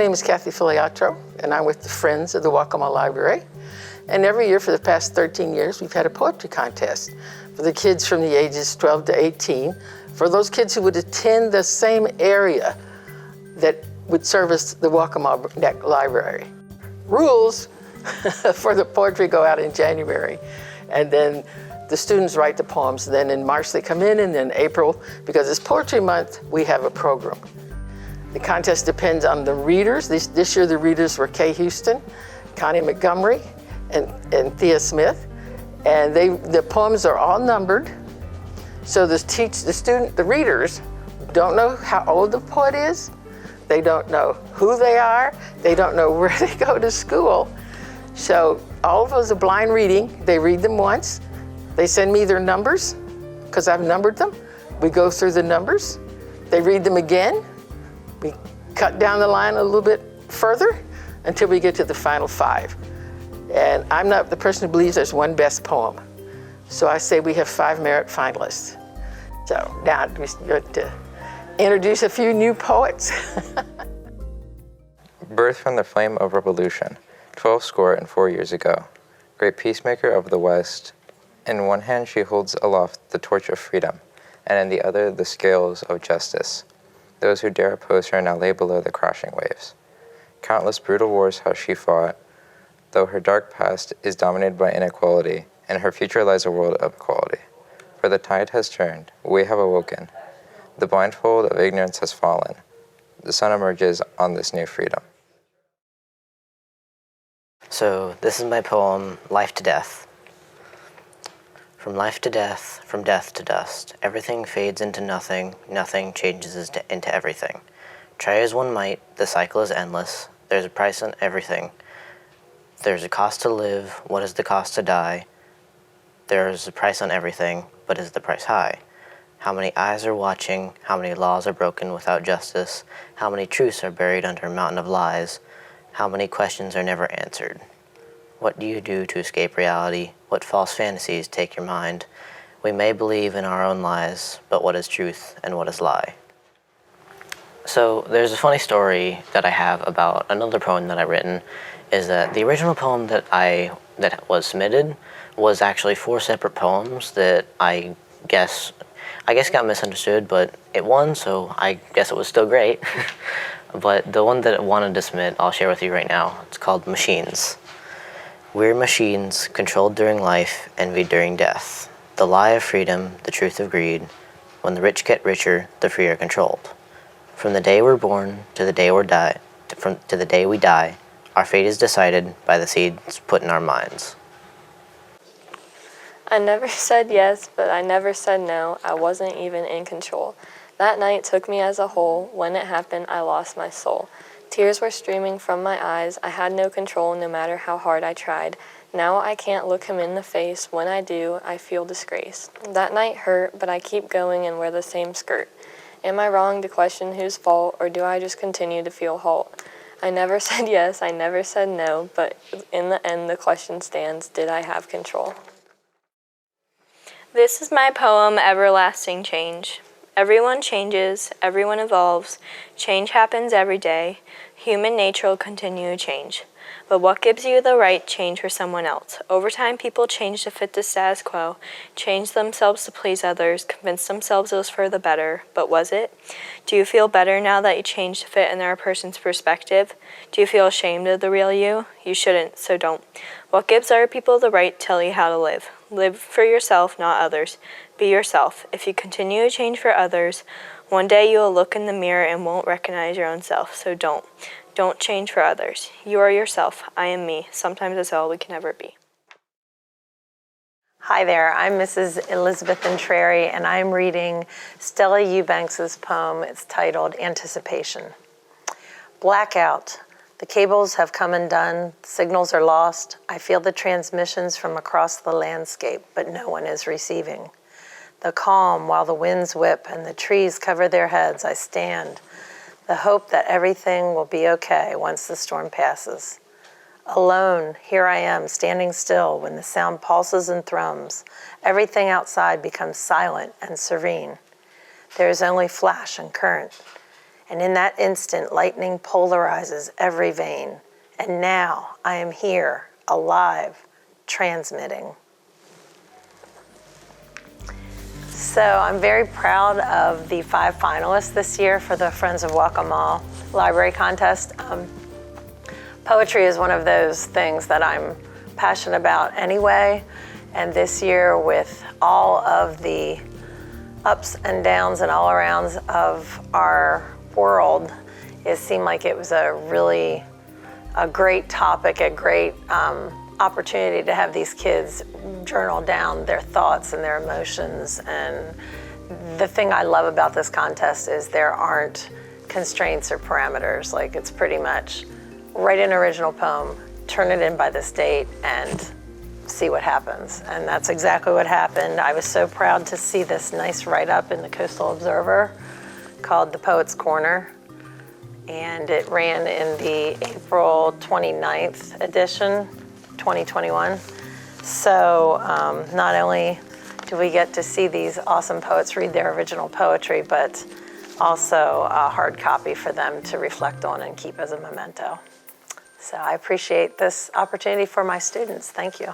name is Kathy Filiatro, and I'm with the Friends of the Waccamaw Library. And every year for the past 13 years, we've had a poetry contest for the kids from the ages 12 to 18, for those kids who would attend the same area that would service the Waccamaw Library. Rules for the poetry go out in January, and then the students write the poems. Then in March they come in, and then April, because it's Poetry Month, we have a program. The contest depends on the readers. This year the readers were Kay Houston, Connie Montgomery, and Thea Smith. And the poems are all numbered. So the readers don't know how old the poet is. They don't know who they are. They don't know where they go to school. So all of those are blind reading. They read them once. They send me their numbers, because I've numbered them. We go through the numbers. They read them again. We cut down the line a little bit further until we get to the final 5. And I'm not the person who believes there's one best poem. So I say we have 5 merit finalists. So now we're going to introduce a few new poets. Birth from the flame of revolution, 12 years ago. Great peacemaker of the West, in one hand she holds aloft the torch of freedom, and in the other the scales of justice. Those who dare oppose her now lay below the crashing waves. Countless brutal wars has she fought, though her dark past is dominated by inequality, in her future lies a world of equality. For the tide has turned, we have awoken, the blindfold of ignorance has fallen, the sun emerges on this new freedom. So this is my poem, Life to Death. From life to death, from death to dust, everything fades into nothing, nothing changes into everything. Try as one might, the cycle is endless, there's a price on everything. There's a cost to live, what is the cost to die? There's a price on everything, but is the price high? How many eyes are watching, how many laws are broken without justice, how many truths are buried under a mountain of lies, how many questions are never answered? What do you do to escape reality? What false fantasies take your mind? We may believe in our own lies, but what is truth and what is lie? So there's a funny story that I have about another poem that I've written, is that the original poem that was submitted was actually 4 separate poems that I guess got misunderstood, but it won, so I guess it was still great. But the one that I wanted to submit, I'll share with you right now. It's called Machines. We're machines, controlled during life, envied during death. The lie of freedom, the truth of greed. When the rich get richer, the free are controlled. From the day we're born to the day to the day we die, our fate is decided by the seeds put in our minds. I never said yes, but I never said no. I wasn't even in control. That night took me as a whole. When it happened, I lost my soul. Tears were streaming from my eyes. I had no control no matter how hard I tried. Now I can't look him in the face. When I do, I feel disgrace. That night hurt, but I keep going and wear the same skirt. Am I wrong to question whose fault, or do I just continue to feel halt? I never said yes, I never said no, but in the end the question stands, did I have control? This is my poem, Everlasting Change. Everyone changes, everyone evolves, change happens every day, human nature will continue to change. But what gives you the right to change for someone else? Over time, people change to fit the status quo, change themselves to please others, convince themselves it was for the better. But was it? Do you feel better now that you changed to fit another person's perspective? Do you feel ashamed of the real you? You shouldn't, so don't. What gives other people the right to tell you how to live? Live for yourself, not others. Be yourself. If you continue to change for others, one day you will look in the mirror and won't recognize your own self, so don't. Don't change for others. You are yourself. I am me. Sometimes it's all we can ever be. Hi there, I'm Mrs. Elizabeth Entrary, and I'm reading Stella Eubanks' poem. It's titled Anticipation. Blackout. The cables have come undone, signals are lost. I feel the transmissions from across the landscape, but no one is receiving. The calm while the winds whip and the trees cover their heads, I stand. The hope that everything will be okay once the storm passes. Alone, here I am, standing still when the sound pulses and thrums. Everything outside becomes silent and serene. There is only flash and current. And in that instant, lightning polarizes every vein. And now I am here, alive, transmitting. So I'm very proud of the 5 finalists this year for the Friends of Waccamaw Library Contest. Poetry is one of those things that I'm passionate about anyway. And this year, with all of the ups and downs and all arounds of our world, it seemed like it was a great topic, a great opportunity to have these kids journal down their thoughts and their emotions. And the thing I love about this contest is there aren't constraints or parameters. Like, it's pretty much write an original poem, turn it in by this date, and see what happens. And that's exactly what happened. I was so proud to see this nice write-up in the Coastal Observer called The Poet's Corner. And it ran in the April 29th edition, 2021. So not only do we get to see these awesome poets read their original poetry, but also a hard copy for them to reflect on and keep as a memento. So I appreciate this opportunity for my students. Thank you.